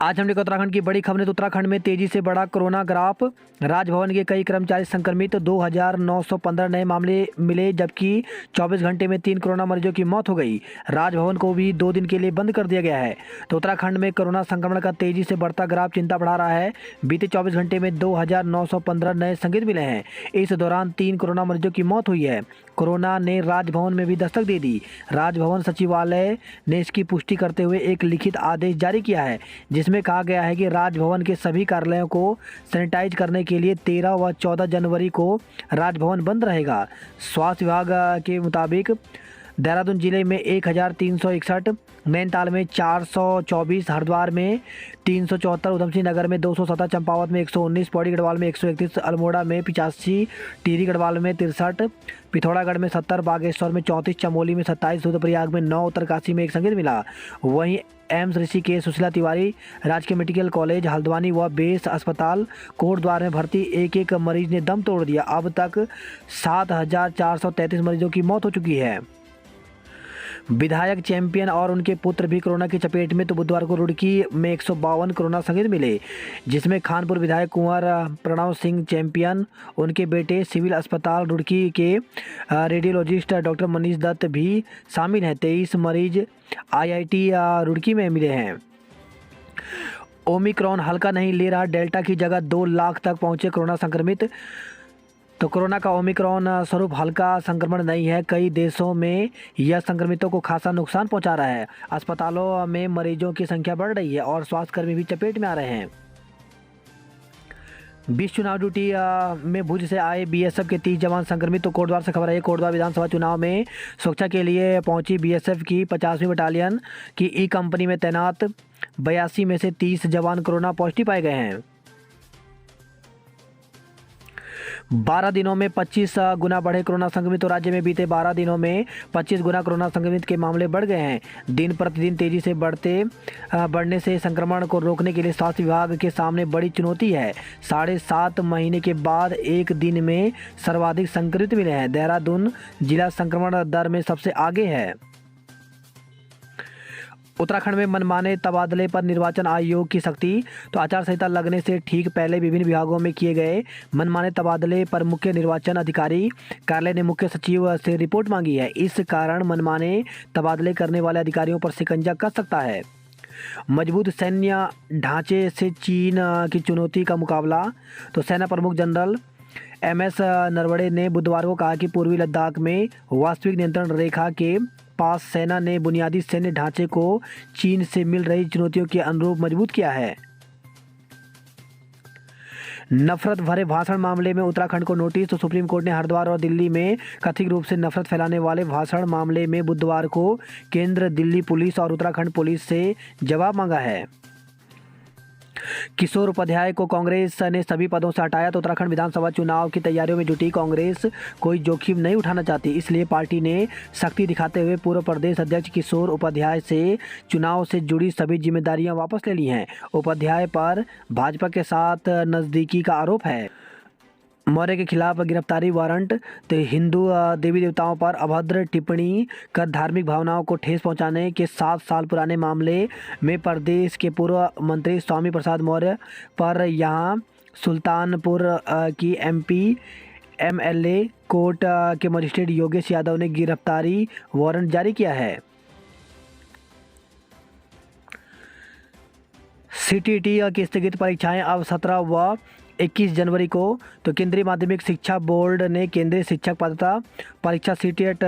आज हमने उत्तराखंड की बड़ी खबर। तो उत्तराखंड में तेजी से बढ़ा कोरोना ग्राफ। राजभवन के कई कर्मचारी संक्रमित। 2,915 नए मामले मिले, जबकि 24 घंटे में 3 कोरोना मरीजों की मौत हो गई। राजभवन को भी 2 दिन के लिए बंद कर दिया गया है। तो उत्तराखंड में कोरोना संक्रमण का तेजी से बढ़ता ग्राफ चिंता बढ़ा रहा है। बीते 24 घंटे में 2,915 नए संक्रमित मिले हैं। इस दौरान 3 कोरोना मरीजों की मौत हुई है। कोरोना ने राजभवन में भी दस्तक दे दी। राजभवन सचिवालय ने इसकी पुष्टि करते हुए एक लिखित आदेश जारी किया है, जिसमें कहा गया है कि राजभवन के सभी कार्यालयों को सैनिटाइज करने के लिए 13 व 14 जनवरी को राजभवन बंद रहेगा। स्वास्थ्य विभाग के मुताबिक देहरादून जिले में 1,361, नैनीताल में 424, हरिद्वार में 374, उधमसिंह नगर में 217, चंपावत में 119, पौड़ी गढ़वाल में 131, अल्मोड़ा में 85, टिहरी गढ़वाल में 63, पिथौरागढ़ में 70, बागेश्वर में 34, चमोली में 27, रुद्रप्रयाग में 9, उत्तरकाशी में 1 संक्रमित मिला। वहीं एम्स ऋषिकेश, सुशीला तिवारी राजकीय मेडिकल कॉलेज, हल्द्वानी व बेस अस्पताल कोटद्वार में भर्ती एक मरीज ने दम तोड़ दिया। अब तक 7,433 मरीजों की मौत हो चुकी है। विधायक चैंपियन और उनके पुत्र भी कोरोना की चपेट में। तो बुधवार को रुड़की में 152 कोरोना संक्रमित मिले, जिसमें खानपुर विधायक कुंवर प्रणव सिंह चैंपियन, उनके बेटे सिविल अस्पताल रुड़की के रेडियोलॉजिस्ट डॉक्टर मनीष दत्त भी शामिल हैं। 23 मरीज IIT रुड़की में मिले हैं। ओमिक्रॉन हल्का नहीं ले रहा, डेल्टा की जगह 2 लाख तक पहुंचे कोरोना संक्रमित। तो कोरोना का ओमिक्रॉन स्वरूप हल्का संक्रमण नहीं है। कई देशों में यह संक्रमितों को खासा नुकसान पहुंचा रहा है। अस्पतालों में मरीजों की संख्या बढ़ रही है और स्वास्थ्यकर्मी भी चपेट में आ रहे हैं। 20 चुनाव ड्यूटी में भुज से आए BSF के 30 जवान संक्रमित। तो कोटद्वार से खबर है, कोटद्वार विधानसभा चुनाव में सुरक्षा के लिए पहुंची BSF की 50वीं बटालियन की E कंपनी में तैनात 82 में से 30 जवान कोरोना पॉजिटिव पाए गए हैं। 12 दिनों में 25 गुना बढ़े कोरोना संक्रमित। तो राज्य में बीते 12 दिनों में 25 गुना कोरोना संक्रमित के मामले बढ़ गए हैं। दिन प्रतिदिन तेजी से बढ़ने से संक्रमण को रोकने के लिए स्वास्थ्य विभाग के सामने बड़ी चुनौती है। 7.5 महीने के बाद एक दिन में सर्वाधिक संक्रमित मिले हैं। देहरादून जिला संक्रमण दर में सबसे आगे है। उत्तराखंड में मनमाने तबादले पर निर्वाचन आयोग की सख्ती। तो आचार संहिता लगने से ठीक पहले विभिन्न विभागों में किए गए मनमाने तबादले पर मुख्य निर्वाचन अधिकारी कार्यालय ने मुख्य सचिव से रिपोर्ट मांगी है। इस कारण मनमाने तबादले करने वाले अधिकारियों पर शिकंजा कस सकता है। मजबूत सैन्य ढांचे से चीन की चुनौती का मुकाबला। तो सेना प्रमुख जनरल MS नरवणे ने बुधवार को कहा कि पूर्वी लद्दाख में वास्तविक नियंत्रण रेखा के पास सेना ने बुनियादी सैन्य ढांचे को चीन से मिल रही चुनौतियों के अनुरूप मजबूत किया है। नफरत भरे भाषण मामले में उत्तराखंड को नोटिस। तो सुप्रीम कोर्ट ने हरिद्वार और दिल्ली में कथित रूप से नफरत फैलाने वाले भाषण मामले में बुधवार को केंद्र, दिल्ली पुलिस और उत्तराखंड पुलिस से जवाब मांगा है। किशोर उपाध्याय को कांग्रेस ने सभी पदों से हटाया। तो उत्तराखंड विधानसभा चुनाव की तैयारियों में जुटी कांग्रेस कोई जोखिम नहीं उठाना चाहती, इसलिए पार्टी ने सख्ती दिखाते हुए पूर्व प्रदेश अध्यक्ष किशोर उपाध्याय से चुनाव से जुड़ी सभी जिम्मेदारियां वापस ले ली हैं। उपाध्याय पर भाजपा के साथ नजदीकी का आरोप है। मौर्य के खिलाफ गिरफ्तारी वारंट। तो हिंदू देवी देवताओं पर अभद्र टिप्पणी कर धार्मिक भावनाओं को ठेस पहुंचाने के 7 साल पुराने मामले में प्रदेश के पूर्व मंत्री स्वामी प्रसाद मौर्य पर यहां सुल्तानपुर की MP MLA कोर्ट के मजिस्ट्रेट योगेश यादव ने गिरफ्तारी वारंट जारी किया है। CTET की स्थगित परीक्षाएं अब 17 व 21 जनवरी को। तो केंद्रीय माध्यमिक शिक्षा बोर्ड ने केंद्रीय शिक्षक पात्रता परीक्षा CTET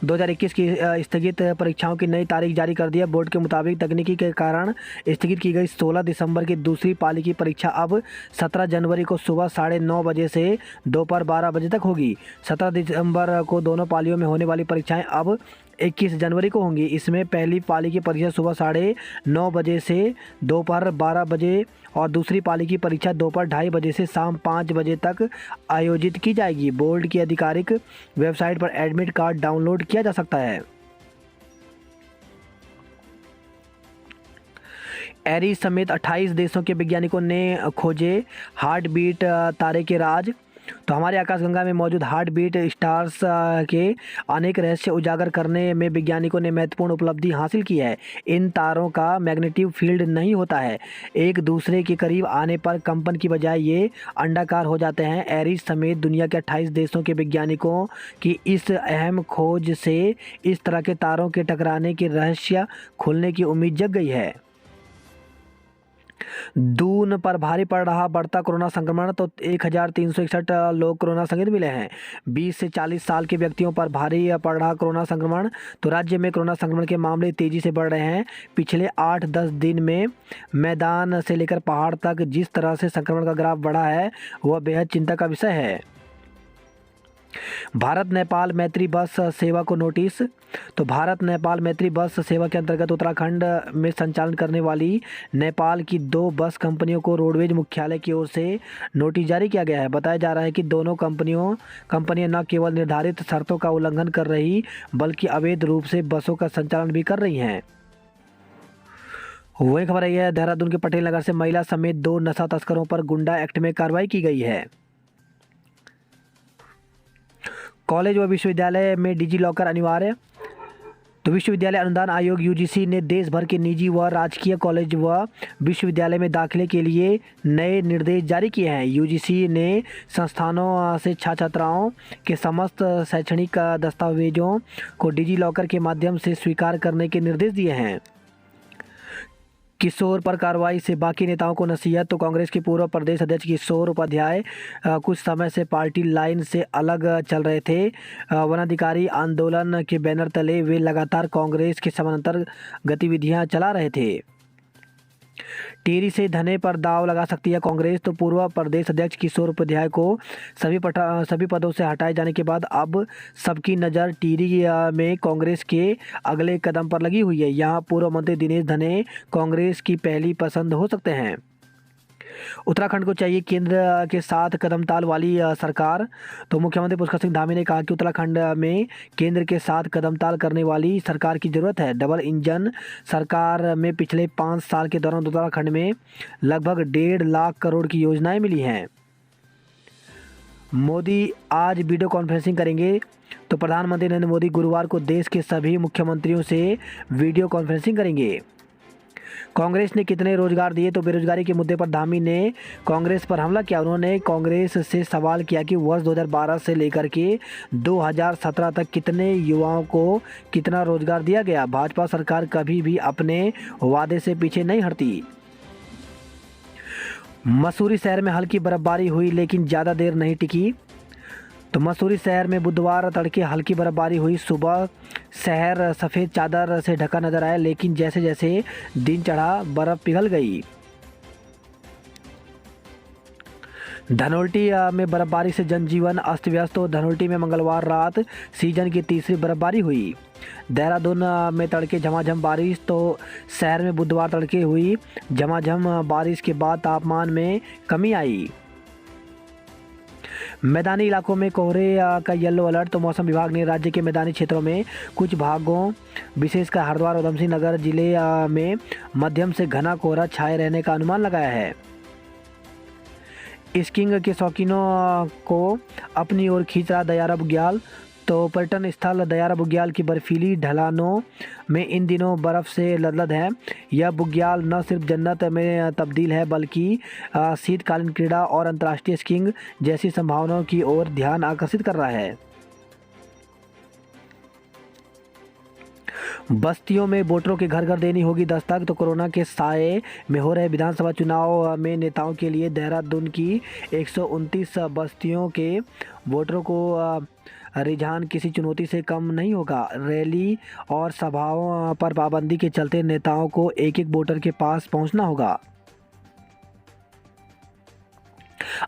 2021 की स्थगित परीक्षाओं की नई तारीख जारी कर दी है। बोर्ड के मुताबिक तकनीकी के कारण स्थगित की गई 16 दिसंबर की दूसरी पाली की परीक्षा अब 17 जनवरी को सुबह 9:30 बजे से दोपहर 12 बजे तक होगी। 17 दिसंबर को दोनों पालियों में होने वाली परीक्षाएं अब 21 जनवरी को होंगी। इसमें पहली पाली की परीक्षा सुबह 9:30 बजे से दोपहर 12 बजे और दूसरी पाली की परीक्षा दोपहर 2:30 बजे से शाम 5 बजे तक आयोजित की जाएगी। बोर्ड की आधिकारिक वेबसाइट पर एडमिट कार्ड डाउनलोड किया जा सकता है। एरीज समेत 28 देशों के वैज्ञानिकों ने खोजे हार्ट बीट तारे के राज। तो हमारे आकाशगंगा में मौजूद हार्ट बीट स्टार्स के अनेक रहस्य उजागर करने में वैज्ञानिकों ने महत्वपूर्ण उपलब्धि हासिल की है। इन तारों का मैग्नेटिक फील्ड नहीं होता है। एक दूसरे के करीब आने पर कंपन की बजाय ये अंडाकार हो जाते हैं। एरिस समेत दुनिया के 28 देशों के वैज्ञानिकों की इस अहम खोज से इस तरह के तारों के टकराने के रहस्य खुलने की उम्मीद जग गई है। दून पर भारी पड़ रहा बढ़ता कोरोना संक्रमण, तो 1361 लोग कोरोना संक्रमित मिले हैं। 20 से 40 साल के व्यक्तियों पर भारी पड़ रहा कोरोना संक्रमण, तो राज्य में कोरोना संक्रमण के मामले तेजी से बढ़ रहे हैं। पिछले 8-10 दिन में मैदान से लेकर पहाड़ तक जिस तरह से संक्रमण का ग्राफ बढ़ा है वह बेहद चिंता का विषय है। भारत नेपाल मैत्री बस सेवा को नोटिस, तो भारत नेपाल मैत्री बस सेवा के अंतर्गत उत्तराखंड में संचालन करने वाली नेपाल की 2 बस कंपनियों को रोडवेज मुख्यालय की ओर से नोटिस जारी किया गया है। बताया जा रहा है कि दोनों कंपनियां न केवल निर्धारित शर्तों का उल्लंघन कर रही बल्कि अवैध रूप से बसों का संचालन भी कर रही हैं। वही खबर आई है, देहरादून के पटेल नगर से महिला समेत 2 नशा तस्करों पर गुंडा एक्ट में कार्रवाई की गई है। कॉलेज व विश्वविद्यालय में डिजी लॉकर अनिवार्य, तो विश्वविद्यालय अनुदान आयोग यूजीसी ने देश भर के निजी व राजकीय कॉलेज व विश्वविद्यालय में दाखिले के लिए नए निर्देश जारी किए हैं। यूजीसी ने संस्थानों से छात्र छात्राओं के समस्त शैक्षणिक दस्तावेजों को डिजी लॉकर के माध्यम से स्वीकार करने के निर्देश दिए हैं। किशोर पर कार्रवाई से बाकी नेताओं को नसीहत, तो कांग्रेस के पूर्व प्रदेश अध्यक्ष किशोर उपाध्याय कुछ समय से पार्टी लाइन से अलग चल रहे थे। वनाधिकारी आंदोलन के बैनर तले वे लगातार कांग्रेस के समानांतर गतिविधियां चला रहे थे। टिहरी से धने पर दांव लगा सकती है कांग्रेस, तो पूर्व प्रदेश अध्यक्ष किशोर उपाध्याय को सभी पदों से हटाए जाने के बाद अब सबकी नज़र टिहरी में कांग्रेस के अगले कदम पर लगी हुई है। यहां पूर्व मंत्री दिनेश धने कांग्रेस की पहली पसंद हो सकते हैं। उत्तराखंड को चाहिए केंद्र के साथ कदमताल वाली सरकार, तो मुख्यमंत्री पुष्कर सिंह धामी ने कहा कि उत्तराखंड में केंद्र के साथ कदमताल करने वाली सरकार की जरूरत है। डबल इंजन सरकार में पिछले 5 साल के दौरान उत्तराखंड में लगभग 1.5 लाख करोड़ की योजनाएं मिली हैं। मोदी आज वीडियो कॉन्फ्रेंसिंग करेंगे, तो प्रधानमंत्री नरेंद्र मोदी गुरुवार को देश के सभी मुख्यमंत्रियों से वीडियो कॉन्फ्रेंसिंग करेंगे। कांग्रेस ने कितने रोजगार दिए, तो बेरोजगारी के मुद्दे पर धामी ने कांग्रेस पर हमला किया। उन्होंने कांग्रेस से सवाल किया कि वर्ष 2012 से लेकर के 2017 तक कितने युवाओं को कितना रोजगार दिया गया। भाजपा सरकार कभी भी अपने वादे से पीछे नहीं हटती। मसूरी शहर में हल्की बर्फबारी हुई लेकिन ज़्यादा देर नहीं टिकी, तो मसूरी शहर में बुधवार तड़के हल्की बर्फबारी हुई। सुबह शहर सफ़ेद चादर से ढका नजर आया, लेकिन जैसे जैसे दिन चढ़ा बर्फ पिघल गई। धनोल्टी में बर्फबारी से जनजीवन अस्त व्यस्त, तो धनोल्टी में मंगलवार रात सीजन की तीसरी बर्फबारी हुई। देहरादून में तड़के झमाझम बारिश, तो शहर में बुधवार तड़के हुई झमाझम बारिश के बाद तापमान में कमी आई। मैदानी इलाकों में कोहरे का येलो अलर्ट, तो मौसम विभाग ने राज्य के मैदानी क्षेत्रों में कुछ भागों विशेषकर हरिद्वार और उधमसिंह नगर जिले में मध्यम से घना कोहरा छाए रहने का अनुमान लगाया है। स्कीइंग के शौकीनों को अपनी ओर खींच रहा दयारा बुग्याल, तो पर्यटन स्थल दयारा बुग्याल की बर्फीली ढलानों में इन दिनों बर्फ़ से लदलद है। यह बुग्याल न सिर्फ जन्नत में तब्दील है बल्कि शीतकालीन क्रीड़ा और अंतर्राष्ट्रीय स्कीइंग जैसी संभावनाओं की ओर ध्यान आकर्षित कर रहा है। बस्तियों में वोटरों के घर घर देनी होगी दस्तक, तो कोरोना के साए में हो रहे विधानसभा चुनाव में नेताओं के लिए देहरादून की 129 बस्तियों के वोटरों को रुझान किसी चुनौती से कम नहीं होगा। रैली और सभाओं पर पाबंदी के चलते नेताओं को एक एक वोटर के पास पहुंचना होगा।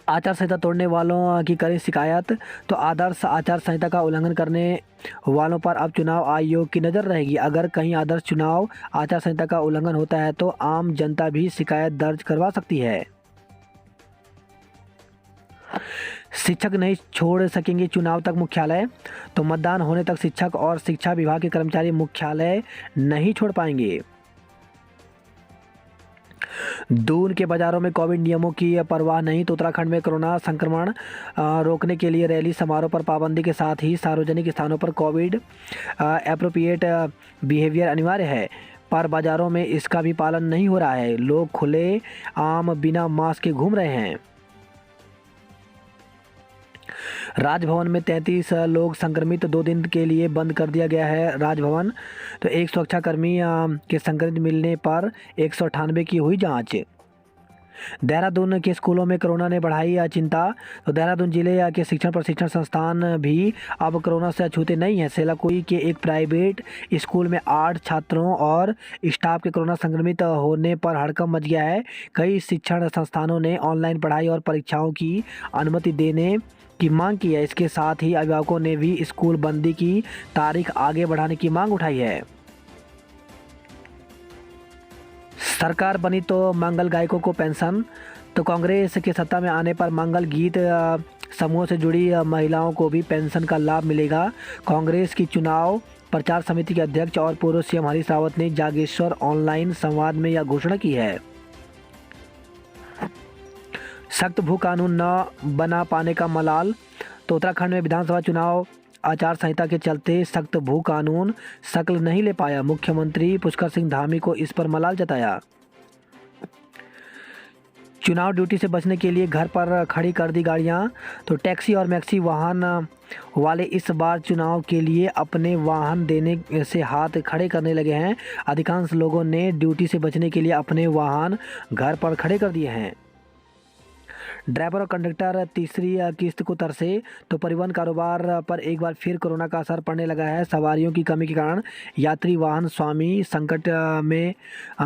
आचार संहिता तोड़ने वालों की करें शिकायत, तो आदर्श आचार संहिता का उल्लंघन करने वालों पर अब चुनाव आयोग की नज़र रहेगी। अगर कहीं आदर्श चुनाव आचार संहिता का उल्लंघन होता है तो आम जनता भी शिकायत दर्ज करवा सकती है। शिक्षक नहीं छोड़ सकेंगे चुनाव तक मुख्यालय, तो मतदान होने तक शिक्षक और शिक्षा विभाग के कर्मचारी मुख्यालय नहीं छोड़ पाएंगे। दून के बाजारों में कोविड नियमों की परवाह नहीं, तो उत्तराखंड में कोरोना संक्रमण रोकने के लिए रैली समारोह पर पाबंदी के साथ ही सार्वजनिक स्थानों पर कोविड एप्रोप्रिएट बिहेवियर अनिवार्य है, पर बाजारों में इसका भी पालन नहीं हो रहा है। लोग खुले आम बिना मास्क के घूम रहे हैं। राजभवन में 33 लोग संक्रमित, 2 दिन के लिए बंद कर दिया गया है राजभवन। तो एक सुरक्षाकर्मी के संक्रमित मिलने पर 198 की हुई जांच। देहरादून के स्कूलों में कोरोना ने बढ़ाई चिंता। तो देहरादून जिले के शिक्षण प्रशिक्षण संस्थान भी अब कोरोना से अछूते नहीं हैं। सेलाकुई के एक प्राइवेट स्कूल में 8 छात्रों और स्टाफ के कोरोना संक्रमित होने पर हड़कंप मच गया है। कई शिक्षण संस्थानों ने ऑनलाइन पढ़ाई और परीक्षाओं की अनुमति देने की मांग की है। इसके साथ ही अभिभावकों ने भी स्कूल बंदी की तारीख आगे बढ़ाने की मांग उठाई है। सरकार बनी तो मंगल गायकों को पेंशन। तो कांग्रेस के सत्ता में आने पर मंगल गीत समूह से जुड़ी महिलाओं को भी पेंशन का लाभ मिलेगा। कांग्रेस की चुनाव प्रचार समिति के अध्यक्ष और पूर्व सीएम हरीश रावत ने जागेश्वर ऑनलाइन संवाद में यह घोषणा की है। सख्त भू कानून न बना पाने का मलाल। तो उत्तराखंड में विधानसभा चुनाव आचार संहिता के चलते सख्त भू कानून शक्ल नहीं ले पाया। मुख्यमंत्री पुष्कर सिंह धामी को इस पर मलाल जताया। चुनाव ड्यूटी से बचने के लिए घर पर खड़ी कर दी गाड़ियां। तो टैक्सी और मैक्सी वाहन वाले इस बार चुनाव के लिए अपने वाहन देने से हाथ खड़े करने लगे हैं। अधिकांश लोगों ने ड्यूटी से बचने के लिए अपने वाहन घर पर खड़े कर दिए हैं। ड्राइवर और कंडक्टर तीसरी किस्त को तरसे। तो परिवहन कारोबार पर एक बार फिर कोरोना का असर पड़ने लगा है। सवारियों की कमी के कारण यात्री वाहन स्वामी संकट में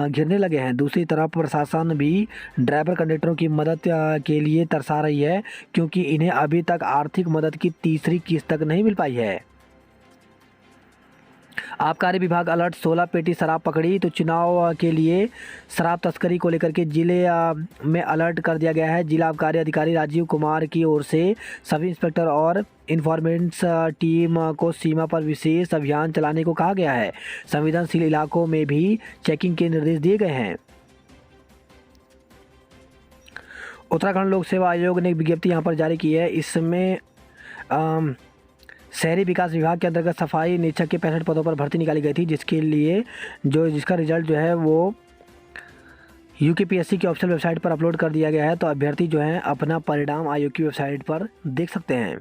घिरने लगे हैं। दूसरी तरफ प्रशासन भी ड्राइवर कंडक्टरों की मदद के लिए तरसा रही है, क्योंकि इन्हें अभी तक आर्थिक मदद की तीसरी किस्त तक नहीं मिल पाई है। आबकारी विभाग अलर्ट, 16 पेटी शराब पकड़ी। तो चुनाव के लिए शराब तस्करी को लेकर के जिले में अलर्ट कर दिया गया है। जिला आबकारी अधिकारी राजीव कुमार की ओर से सभी इंस्पेक्टर और इन्फॉर्मेंट्स टीम को सीमा पर विशेष अभियान चलाने को कहा गया है। संवेदनशील इलाकों में भी चेकिंग के निर्देश दिए गए हैं। उत्तराखंड लोक सेवा आयोग ने एक विज्ञप्ति यहाँ पर जारी की है। इसमें शहरी विकास विभाग के अंतर्गत सफाई निरीक्षक के 65 पदों पर भर्ती निकाली गई थी, जिसका रिजल्ट जो है वो यूकेपीएससी की ऑफिशियल वेबसाइट पर अपलोड कर दिया गया है। तो अभ्यर्थी जो हैं अपना परिणाम आयोग की वेबसाइट पर देख सकते हैं।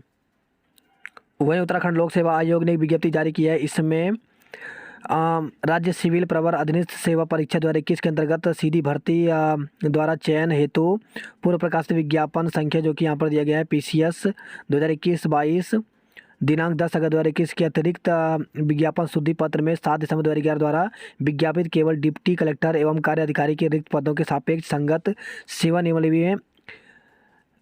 वहीं उत्तराखंड लोक सेवा आयोग ने एक विज्ञप्ति जारी की है। इसमें राज्य सिविल प्रवर अधीनस्थ सेवा परीक्षा 2021 के अंतर्गत सीधी भर्ती द्वारा चयन हेतु पूर्व प्रकाशित विज्ञापन संख्या, जो कि यहाँ पर दिया गया है PCS 2021-22 दिनांक 10 अगस्त 2021 के अतिरिक्त विज्ञापन शुद्धि पत्र में 7 दिसंबर 2011 द्वारा विज्ञापित केवल डिप्टी कलेक्टर एवं कार्य अधिकारी के रिक्त पदों के सापेक्ष संगत सेवा नियमावली में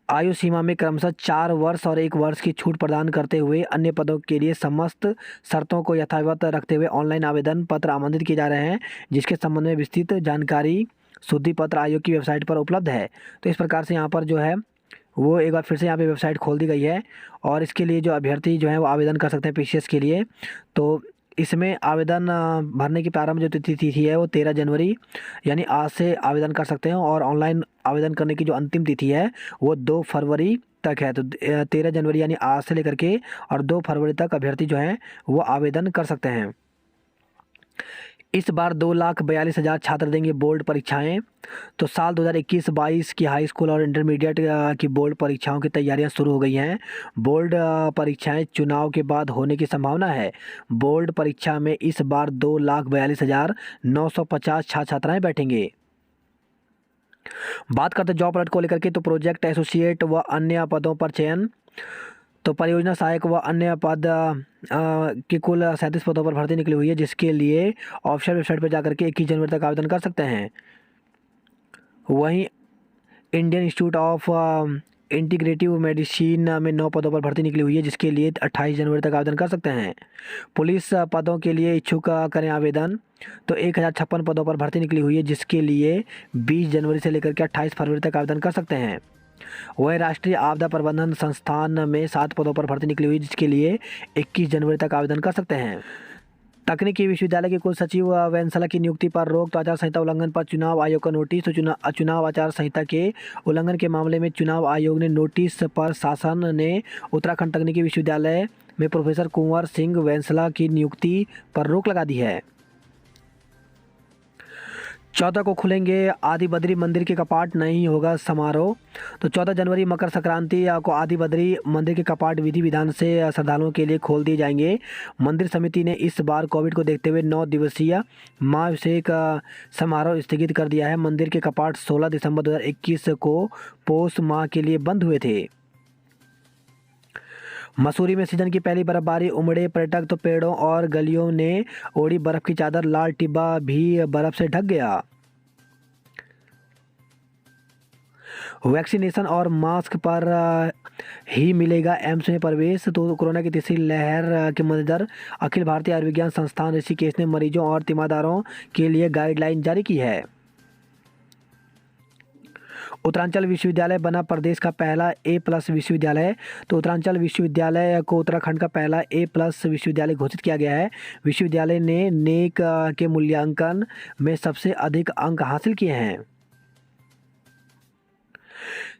आयु सीमा में क्रमशः 4 वर्ष और 1 वर्ष की छूट प्रदान करते हुए अन्य पदों के लिए समस्त शर्तों को यथावत रखते हुए ऑनलाइन आवेदन पत्र आमंत्रित किए जा रहे हैं, जिसके संबंध में विस्तृत जानकारी शुद्धि पत्र आयोग की वेबसाइट पर उपलब्ध है। तो इस प्रकार से यहाँ पर जो है वो एक बार फिर से यहाँ पे वेबसाइट खोल दी गई है और इसके लिए जो अभ्यर्थी जो है वो आवेदन कर सकते हैं PCS के लिए। तो इसमें आवेदन भरने की प्रारंभ जो तिथि है वो 13 जनवरी यानी आज से आवेदन कर सकते हैं और ऑनलाइन आवेदन करने की जो अंतिम तिथि है वो 2 फरवरी तक है। तो 13 जनवरी यानी आज से लेकर के और 2 फरवरी तक अभ्यर्थी जो हैं वो आवेदन कर सकते हैं। इस बार 2,42,000 छात्र देंगे बोर्ड परीक्षाएं। तो साल 2021-22 की हाई स्कूल और इंटरमीडिएट की बोर्ड परीक्षाओं की तैयारियां शुरू हो गई हैं। बोर्ड परीक्षाएं चुनाव के बाद होने की संभावना है। बोर्ड परीक्षा में इस बार 2,42,950 छात्र छात्राएं बैठेंगे। बात करते जॉब अलर्ट को लेकर के, तो प्रोजेक्ट एसोसिएट व अन्य पदों पर चयन। तो परियोजना सहायक व अन्य पद के कुल 37 पदों पर भर्ती निकली हुई है, जिसके लिए ऑफिशियल वेबसाइट पर जाकर के 21 जनवरी तक आवेदन कर सकते हैं। वहीं Indian institute of integrative medicine में 9 पदों पर भर्ती निकली हुई है, जिसके लिए 28 जनवरी तक आवेदन कर सकते हैं। पुलिस पदों के लिए इच्छुक करें आवेदन। तो 1056 पदों पर भर्ती निकली हुई है, जिसके लिए 20 जनवरी से लेकर के 28 फरवरी तक आवेदन कर सकते हैं। वहीं राष्ट्रीय आपदा प्रबंधन संस्थान में 7 पदों पर भर्ती निकली हुई, जिसके लिए 21 जनवरी तक आवेदन कर सकते हैं। तकनीकी विश्वविद्यालय के कुल सचिव वेंसला की नियुक्ति पर रोक। तो आचार संहिता उल्लंघन पर चुनाव आयोग का नोटिस। तो चुनाव आचार संहिता के उल्लंघन के मामले में चुनाव आयोग ने नोटिस पर शासन ने उत्तराखंड तकनीकी विश्वविद्यालय में प्रोफेसर कुंवर सिंह वेंसला की नियुक्ति पर रोक लगा दी है। 14 को खुलेंगे आदि बद्री मंदिर के कपाट, नहीं होगा समारोह। तो 14 जनवरी मकर संक्रांति को आदि बद्री मंदिर के कपाट विधि विधान से श्रद्धालुओं के लिए खोल दिए जाएंगे। मंदिर समिति ने इस बार कोविड को देखते हुए 9 दिवसीय महाअभिषेक समारोह स्थगित कर दिया है। मंदिर के कपाट 16 दिसंबर 2021 को पौष माह के लिए बंद हुए थे। मसूरी में सीजन की पहली बर्फबारी, उमड़े पर्यटक। तो पेड़ों और गलियों ने ओढ़ी बर्फ की चादर, लाल टिब्बा भी बर्फ से ढक गया। वैक्सीनेशन और मास्क पर ही मिलेगा एम्स में प्रवेश। तो कोरोना की तीसरी लहर के मद्देनजर अखिल भारतीय आयुर्विज्ञान संस्थान ऋषिकेश ने मरीजों और तीमारदारों के लिए गाइडलाइन जारी की है। उत्तरांचल विश्वविद्यालय बना प्रदेश का पहला A+ विश्वविद्यालय। तो उत्तरांचल विश्वविद्यालय को उत्तराखंड का पहला A+ विश्वविद्यालय घोषित किया गया है। विश्वविद्यालय ने नेक के मूल्यांकन में सबसे अधिक अंक हासिल किए हैं।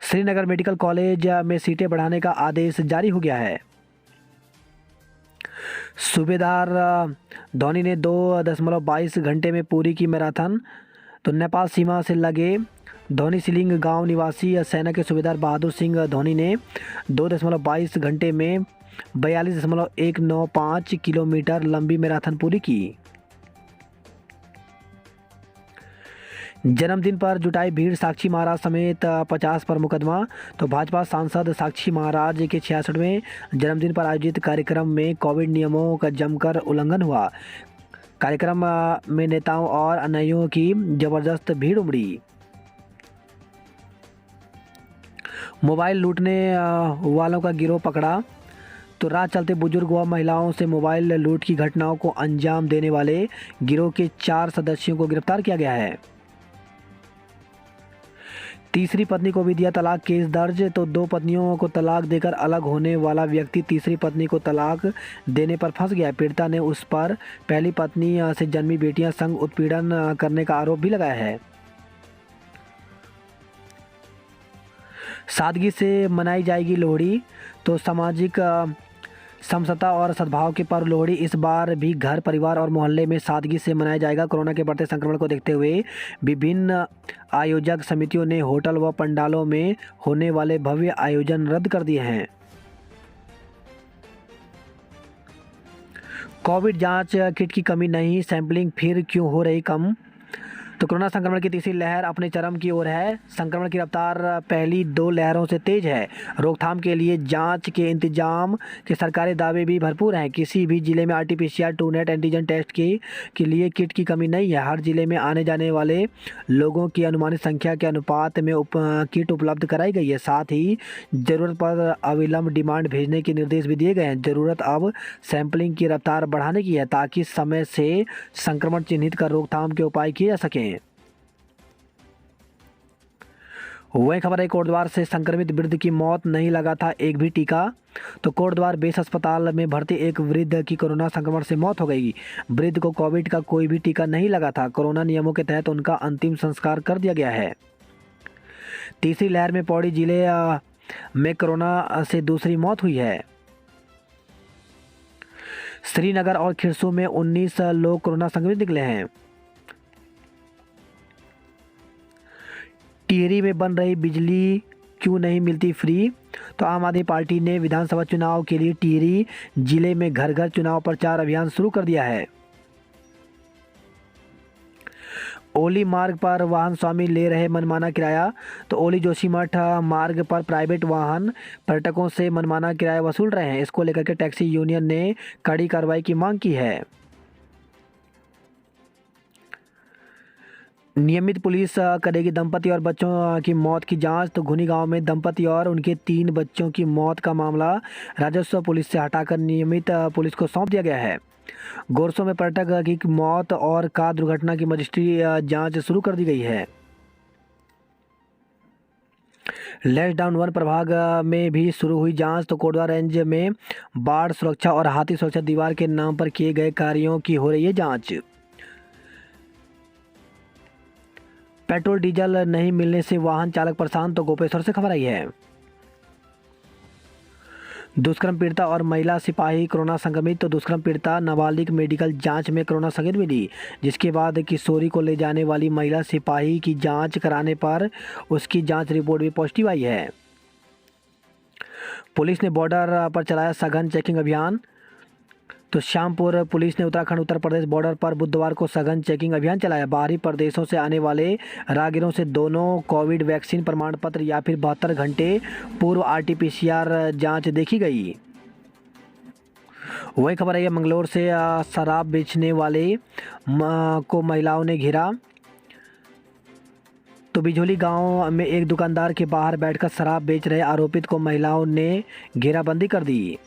श्रीनगर मेडिकल कॉलेज में सीटें बढ़ाने का आदेश जारी हो गया है। सूबेदार धोनी ने 2.22 घंटे में पूरी की मैराथन। तो नेपाल सीमा से लगे धोनी सिलिंग गांव निवासी सेना के सूबेदार बहादुर सिंह धोनी ने 2.22 घंटे में 42.195 किलोमीटर लंबी मैराथन पूरी की। जन्मदिन पर जुटाई भीड़, साक्षी महाराज समेत 50 पर मुकदमा। तो भाजपा सांसद साक्षी महाराज के 66वें जन्मदिन पर आयोजित कार्यक्रम में कोविड नियमों का जमकर उल्लंघन हुआ। कार्यक्रम में नेताओं और अनुयायियों की जबरदस्त भीड़ उमड़ी। मोबाइल लूटने वालों का गिरोह पकड़ा। तो राह चलते बुजुर्ग व महिलाओं से मोबाइल लूट की घटनाओं को अंजाम देने वाले गिरोह के 4 सदस्यों को गिरफ्तार किया गया है। तीसरी पत्नी को भी दिया तलाक, केस दर्ज। तो 2 पत्नियों को तलाक देकर अलग होने वाला व्यक्ति तीसरी पत्नी को तलाक देने पर फंस गया। पीड़िता ने उस पर पहली पत्नी से जन्मी बेटियां संग उत्पीड़न करने का आरोप भी लगाया है। सादगी से मनाई जाएगी लोहड़ी। तो सामाजिक समता और सद्भाव के पर्व लोहड़ी इस बार भी घर, परिवार और मोहल्ले में सादगी से मनाया जाएगा। कोरोना के बढ़ते संक्रमण को देखते हुए विभिन्न आयोजक समितियों ने होटल व पंडालों में होने वाले भव्य आयोजन रद्द कर दिए हैं। कोविड जांच किट की कमी नहीं, सैंपलिंग फिर क्यों हो रही कम। तो कोरोना संक्रमण की तीसरी लहर अपने चरम की ओर है। संक्रमण की रफ्तार पहली 2 लहरों से तेज है। रोकथाम के लिए जांच के इंतजाम के सरकारी दावे भी भरपूर हैं। किसी भी जिले में RT-PCR TrueNet एंटीजन टेस्ट के लिए किट की कमी नहीं है। हर जिले में आने जाने वाले लोगों की अनुमानित संख्या के अनुपात में किट उपलब्ध कराई गई है। साथ ही ज़रूरत पर अविलंब डिमांड भेजने के निर्देश भी दिए गए हैं। ज़रूरत अब सैंपलिंग की रफ्तार बढ़ाने की है ताकि समय से संक्रमण चिन्हित कर रोकथाम के उपाय किए जा सकें। वही खबर है, कोटद्वार से संक्रमित वृद्ध की मौत, नहीं लगा था एक भी टीका। तो कोटद्वार बेस अस्पताल में भर्ती एक वृद्ध की कोरोना संक्रमण से मौत हो गई। वृद्ध को कोविड का कोई भी टीका नहीं लगा था। कोरोना नियमों के तहत उनका अंतिम संस्कार कर दिया गया है। तीसरी लहर में पौड़ी जिले में कोरोना से दूसरी मौत हुई है। श्रीनगर और खिरसू में 19 लोग कोरोना संक्रमित निकले हैं। टिहरी में बन रही बिजली क्यों नहीं मिलती फ्री। तो आम आदमी पार्टी ने विधानसभा चुनाव के लिए टिहरी जिले में घर घर चुनाव प्रचार अभियान शुरू कर दिया है। ओली मार्ग पर वाहन स्वामी ले रहे मनमाना किराया। तो ओली जोशीमठ मार्ग पर प्राइवेट वाहन पर्यटकों से मनमाना किराया वसूल रहे हैं। इसको लेकर के टैक्सी यूनियन ने कड़ी कार्रवाई की मांग की है। नियमित पुलिस करेगी दंपति और बच्चों की मौत की जांच। तो घुनी गांव में दंपति और उनके 3 बच्चों की मौत का मामला राजस्व पुलिस से हटाकर नियमित पुलिस को सौंप दिया गया है। गोरसों में पर्यटक की मौत और कार दुर्घटना की मजिस्ट्री जांच शुरू कर दी गई है। लैशडाउन वन प्रभाग में भी शुरू हुई जांच। तो कोटद्वार रेंज में बाढ़ सुरक्षा और हाथी सुरक्षा दीवार के नाम पर किए गए कार्यों की हो रही है जांच। पेट्रोल डीजल नहीं मिलने से वाहन चालक परेशान। तो गोपेश्वर से खबर आई है। दुष्कर्म पीड़िता और महिला सिपाही कोरोना संक्रमित। तो दुष्कर्म पीड़िता नाबालिग मेडिकल जांच में कोरोना संक्रमित मिली, जिसके बाद किशोरी को ले जाने वाली महिला सिपाही की जांच कराने पर उसकी जांच रिपोर्ट भी पॉजिटिव आई है। पुलिस ने बॉर्डर पर चलाया सघन चेकिंग अभियान। तो श्यामपुर पुलिस ने उत्तराखंड उत्तर प्रदेश बॉर्डर पर बुधवार को सघन चेकिंग अभियान चलाया। बाहरी प्रदेशों से आने वाले राहगीरों से दोनों कोविड वैक्सीन प्रमाण पत्र या फिर 72 घंटे पूर्व RT-PCR जांच देखी गई। वही खबर है मंगलौर से शराब बेचने वाले को महिलाओं ने घेरा। तो बिझोली गांव में एक दुकानदार के बाहर बैठकर शराब बेच रहे आरोपित को महिलाओं ने घेराबंदी कर दी।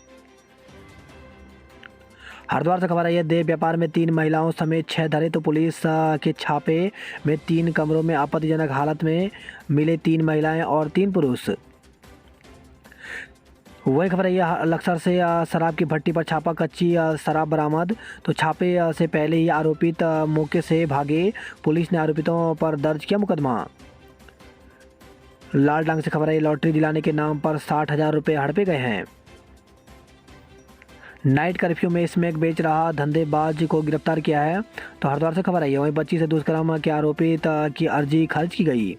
हरिद्वार से खबर आई है। देह व्यापार में 3 महिलाओं समेत 6 धरे। तो पुलिस के छापे में 3 कमरों में आपत्तिजनक हालत में मिले 3 महिलाएं और 3 पुरुष। वही खबर है लक्सर से शराब की भट्टी पर छापा, कच्ची शराब बरामद। तो छापे से पहले ही आरोपित मौके से भागे। पुलिस ने आरोपितों पर दर्ज किया मुकदमा। लालडांग से खबर है लॉटरी दिलाने के नाम पर 60,000 रुपये हड़पे गए हैं। नाइट कर्फ्यू में स्मैक बेच रहा धंधेबाज को गिरफ्तार किया है। तो हरिद्वार से खबर आई है। वहीं बच्ची से दुष्कर्म के आरोपित की अर्जी खारिज की गई।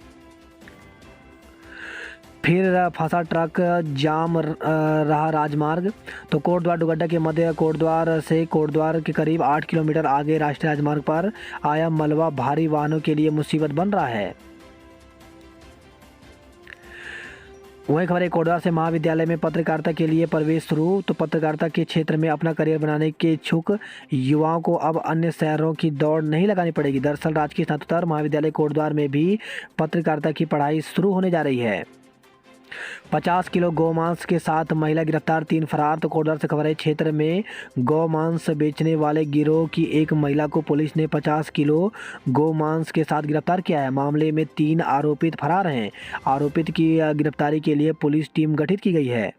फिर फंसा ट्रक, जाम रहा राजमार्ग। तो कोटद्वार डुगड्डा के मध्य कोटद्वार से कोटद्वार के करीब 8 किलोमीटर आगे राष्ट्रीय राजमार्ग पर आया मलबा भारी वाहनों के लिए मुसीबत बन रहा है। वही खबर है कोटद्वार से महाविद्यालय में पत्रकारिता के लिए प्रवेश शुरू। तो पत्रकारिता के क्षेत्र में अपना करियर बनाने के इच्छुक युवाओं को अब अन्य शहरों की दौड़ नहीं लगानी पड़ेगी। दरअसल राजकीय स्नातकोत्तर महाविद्यालय कोटद्वार में भी पत्रकारिता की पढ़ाई शुरू होने जा रही है। 50 किलो गौमांस के साथ महिला गिरफ्तार, 3 फरार। तो कोटद्वार से खबर है क्षेत्र में गौमांस बेचने वाले गिरोह की एक महिला को पुलिस ने 50 किलो गौमांस के साथ गिरफ्तार किया है। मामले में 3 आरोपित फरार हैं। आरोपित की गिरफ्तारी के लिए पुलिस टीम गठित की गई है।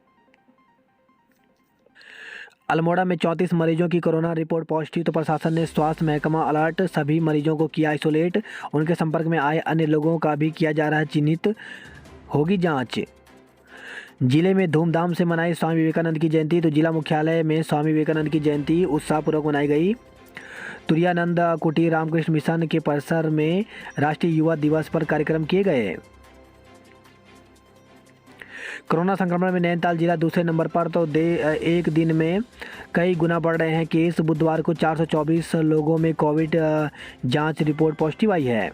अल्मोड़ा में 34 मरीजों की कोरोना रिपोर्ट पॉजिटिव। तो प्रशासन ने स्वास्थ्य महकमा अलर्ट, सभी मरीजों को किया आइसोलेट। उनके संपर्क में आए अन्य लोगों का भी किया जा रहा है चिन्हित, होगी जांच। जिले में धूमधाम से मनाई स्वामी विवेकानंद की जयंती। तो जिला मुख्यालय में स्वामी विवेकानंद की जयंती उत्साहपूर्वक मनाई गई। तुरानंद कुटीर रामकृष्ण मिशन के परिसर में राष्ट्रीय युवा दिवस पर कार्यक्रम किए गए। कोरोना संक्रमण में नैनीताल जिला दूसरे नंबर पर। तो एक दिन में कई गुना बढ़ रहे हैं केस। बुधवार को 424 लोगों में कोविड जांच रिपोर्ट पॉजिटिव आई है।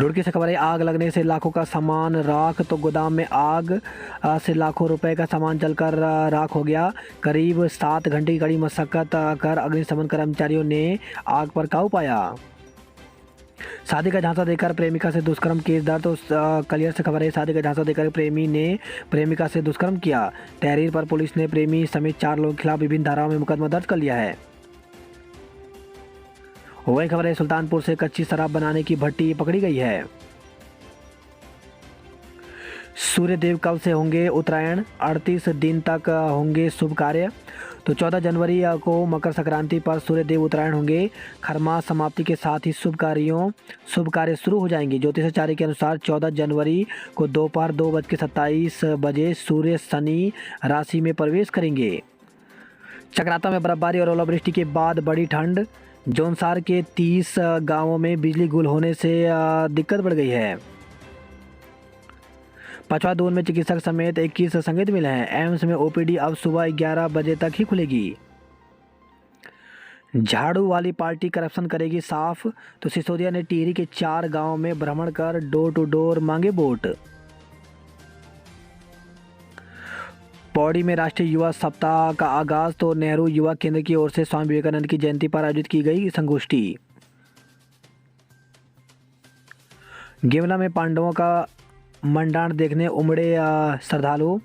रुड़की से खबर है आग लगने से लाखों का सामान राख। तो गोदाम में आग से लाखों रुपए का सामान जलकर राख हो गया। करीब 7 घंटे की कड़ी मशक्कत कर अग्निशमन कर्मचारियों ने आग पर काबू पाया। शादी का झांसा देकर प्रेमिका से दुष्कर्म केस दर्ज। तो कलियर से खबर है शादी का झांसा देकर प्रेमी ने प्रेमिका से दुष्कर्म किया। तहरीर पर पुलिस ने प्रेमी समेत 4 लोगों के खिलाफ विभिन्न धाराओं में मुकदमा दर्ज कर लिया है। वही खबर है सुल्तानपुर से कच्ची शराब बनाने की भट्टी पकड़ी गई है। सूर्य देव कल से होंगे उत्तरायण, 38 दिन तक होंगे शुभ कार्य। तो 14 जनवरी को मकर संक्रांति पर सूर्य देव उत्तरायण होंगे। खरमास समाप्ति के साथ ही शुभ कार्य शुरू हो जाएंगे। ज्योतिषाचार्य के अनुसार 14 जनवरी को दोपहर 2:27 सूर्य शनि राशि में प्रवेश करेंगे। चक्राता में बर्फबारी और ओलावृष्टि के बाद बड़ी ठंड। जौनसार के 30 गांवों में बिजली गुल होने से दिक्कत बढ़ गई है। पचवादून में चिकित्सक समेत 21 संदिग्ध मिले हैं। एम्स में ओपीडी अब सुबह 11 बजे तक ही खुलेगी। झाड़ू वाली पार्टी करप्शन करेगी साफ। तो सिसोदिया ने टिहरी के 4 गांवों में भ्रमण कर डोर टू डोर मांगे वोट। पौड़ी में राष्ट्रीय युवा सप्ताह का आगाज। तो नेहरू युवा केंद्र की ओर से स्वामी विवेकानंद की जयंती पर आयोजित की गई संगोष्ठी। गेवला में पांडवों का मंडाण देखने उमड़े श्रद्धालु।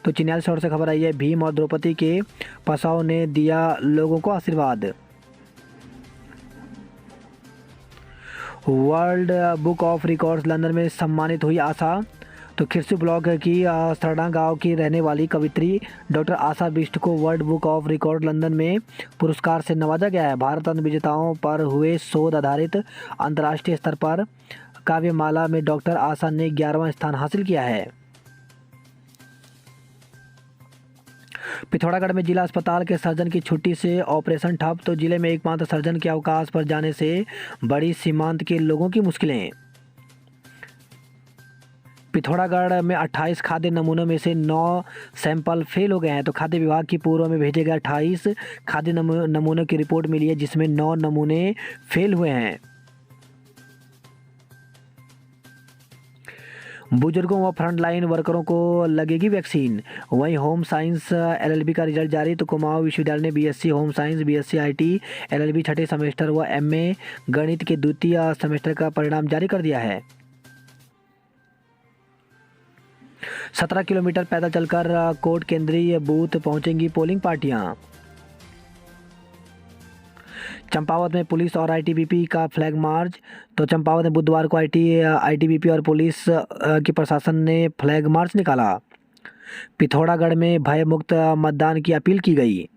तो चिन्याल शहर से खबर आई है भीम और द्रौपदी के पसाव ने दिया लोगों को आशीर्वाद। World book of records London में सम्मानित हुई आशा। तो खिरसू ब्लॉक की सरडा गांव की रहने वाली कवित्री डॉक्टर आशा बिष्ट को world book of record London में पुरस्कार से नवाजा गया है। भारत रत्न विजेताओं पर हुए शोध आधारित अंतर्राष्ट्रीय स्तर पर काव्यमाला में डॉक्टर आशा ने 11वां स्थान हासिल किया है। पिथौरागढ़ में जिला अस्पताल के सर्जन की छुट्टी से ऑपरेशन ठप। तो जिले में एकमात्र सर्जन के अवकाश पर जाने से बड़ी सीमांत के लोगों की मुश्किलें। पिथौरागढ़ में 28 खाद्य नमूनों में से 9 सैंपल फेल हो गए हैं। तो खाद्य विभाग की पूर्व में भेजे गए 28 खाद्य नमूनों की रिपोर्ट मिली है, जिसमें 9 नमूने फेल हुए हैं। बुजुर्गों व फ्रंटलाइन वर्करों को लगेगी वैक्सीन। वहीं होम साइंस एलएलबी का रिजल्ट जारी। तो कुमाऊं विश्वविद्यालय ने BSc home science, BSc IT, LLB छठे सेमेस्टर व एमए गणित के द्वितीय सेमेस्टर का परिणाम जारी कर दिया है। 17 किलोमीटर पैदल चलकर कोट केंद्रीय बूथ पहुंचेंगी पोलिंग पार्टियां। चंपावत में पुलिस और आईटीबीपी का फ्लैग मार्च। तो चंपावत में बुधवार को आईटीबीपी और पुलिस की प्रशासन ने फ्लैग मार्च निकाला। पिथौरागढ़ में भय मुक्त मतदान की अपील की गई।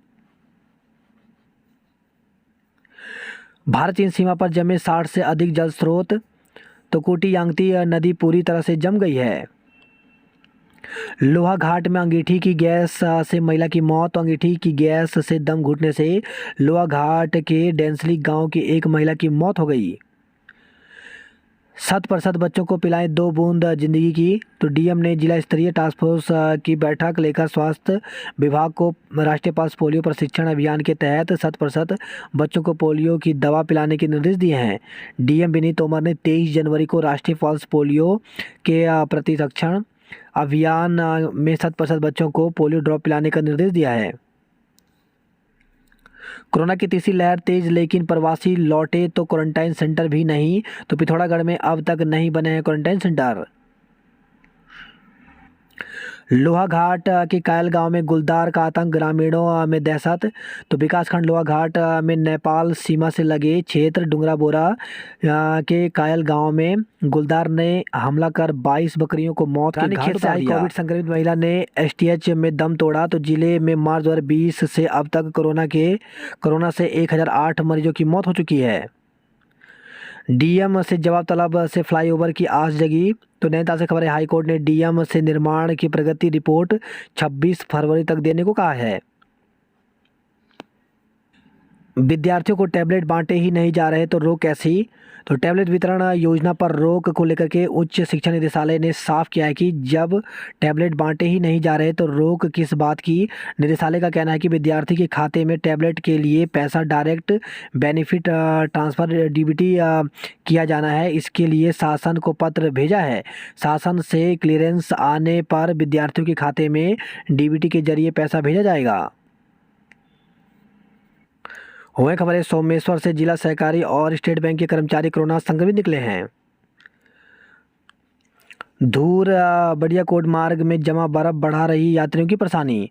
भारत चीन सीमा पर जमे 60 से अधिक जल स्रोत। तो कोटी यांगती नदी पूरी तरह से जम गई है। लोहा घाट में अंगीठी की गैस से महिला की मौत। तो अंगीठी की गैस से दम घुटने से लोहा घाट के डेंसली गांव की एक महिला की मौत हो गई। 100% बच्चों को पिलाएं 2 बूंद जिंदगी की। तो डीएम ने जिला स्तरीय टास्क फोर्स की बैठक लेकर स्वास्थ्य विभाग को राष्ट्रीय पल्स पोलियो प्रशिक्षण अभियान के तहत 100% बच्चों को पोलियो की दवा पिलाने के निर्देश दिए हैं। डीएम विनीत तोमर ने 23 जनवरी को राष्ट्रीय पल्स पोलियो के प्रतिरक्षण अभियान में 100% बच्चों को पोलियो ड्रॉप पिलाने का निर्देश दिया है। कोरोना की तीसरी लहर तेज, लेकिन प्रवासी लौटे तो क्वारंटाइन सेंटर भी नहीं। तो पिथौरागढ़ में अब तक नहीं बने हैं क्वारंटाइन सेंटर। लोहाघाट के कायल गांव में गुलदार का आतंक, ग्रामीणों में दहशत। तो विकासखंड लोहाघाट में नेपाल सीमा से लगे क्षेत्र डुंगरा बोरा के कायल गांव में गुलदार ने हमला कर 22 बकरियों को मौत के घाट उतार दिया। कोविड संक्रमित महिला ने एसटीएच में दम तोड़ा। तो जिले में मार्च 2020 से अब तक कोरोना से 1008 मरीजों की मौत हो चुकी है। डीएम से जवाब तलब से फ्लाईओवर की आस जगी। तो नैनीताल से खबर है, हाईकोर्ट ने डीएम से निर्माण की प्रगति रिपोर्ट 26 फरवरी तक देने को कहा है। विद्यार्थियों को टैबलेट बांटे ही नहीं जा रहे तो रोक कैसी। तो टैबलेट वितरण योजना पर रोक को लेकर के उच्च शिक्षा निदेशालय ने साफ किया है कि जब टैबलेट बांटे ही नहीं जा रहे तो रोक किस बात की। निदेशालय का कहना है कि विद्यार्थी के खाते में टैबलेट के लिए पैसा डायरेक्ट बेनिफिट ट्रांसफ़र डीबीटी किया जाना है। इसके लिए शासन को पत्र भेजा है। शासन से क्लियरेंस आने पर विद्यार्थियों के खाते में डीबीटी के जरिए पैसा भेजा जाएगा। वहीं खबर है, सोमेश्वर से जिला सहकारी और स्टेट बैंक के कर्मचारी कोरोना संक्रमित निकले हैं। धूर बढ़िया कोट मार्ग में जमा बर्फ बढ़ा रही यात्रियों की परेशानी।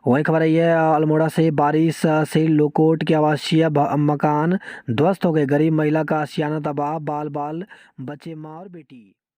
वहीं खबर है, यह अल्मोड़ा से बारिश से लोकोट के आवासीय मकान ध्वस्त हो गए। गरीब महिला का आशियाना तबाह, बाल बाल बचे माँ और बेटी।